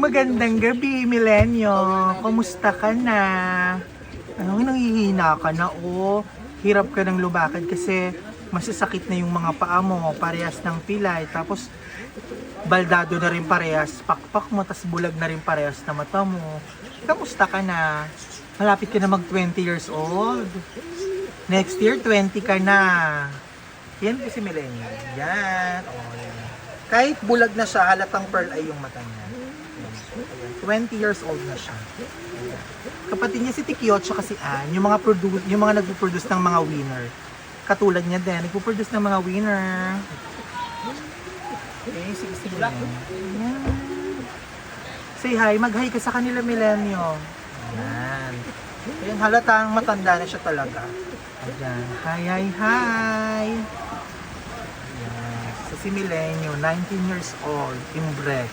Magandang gabi, Milenyo. Kumusta ka na? Ano, nangihina ka na o hirap ka ng lumakad kasi masasakit na yung mga paa mo, parehas ng pilay, tapos baldado na rin parehas, pakpak mo, tas bulag na rin parehas na mata mo. Kamusta ka na? Malapit ka na mag 20 years old. Next year, 20 ka na. Yan kasi Milenyo. Yan. O, yan. Kahit bulag na siya, halatang pearl ay yung mata niya. Ayan. 20 years old na siya. Ayan. Kapatid niya si Tikio at si Ann, yung mga nagpo-produce ng mga winner. Katulad niya din, nagpo-produce ng mga winner. Okay, sige. Ayan. Say hi, mag-hi ka sa kanila, Milenyo. Ayan. Ayan, halatang matanda na siya talaga. Ayan. Hi. Ayan. Si Milenyo, 19 years old, inbred.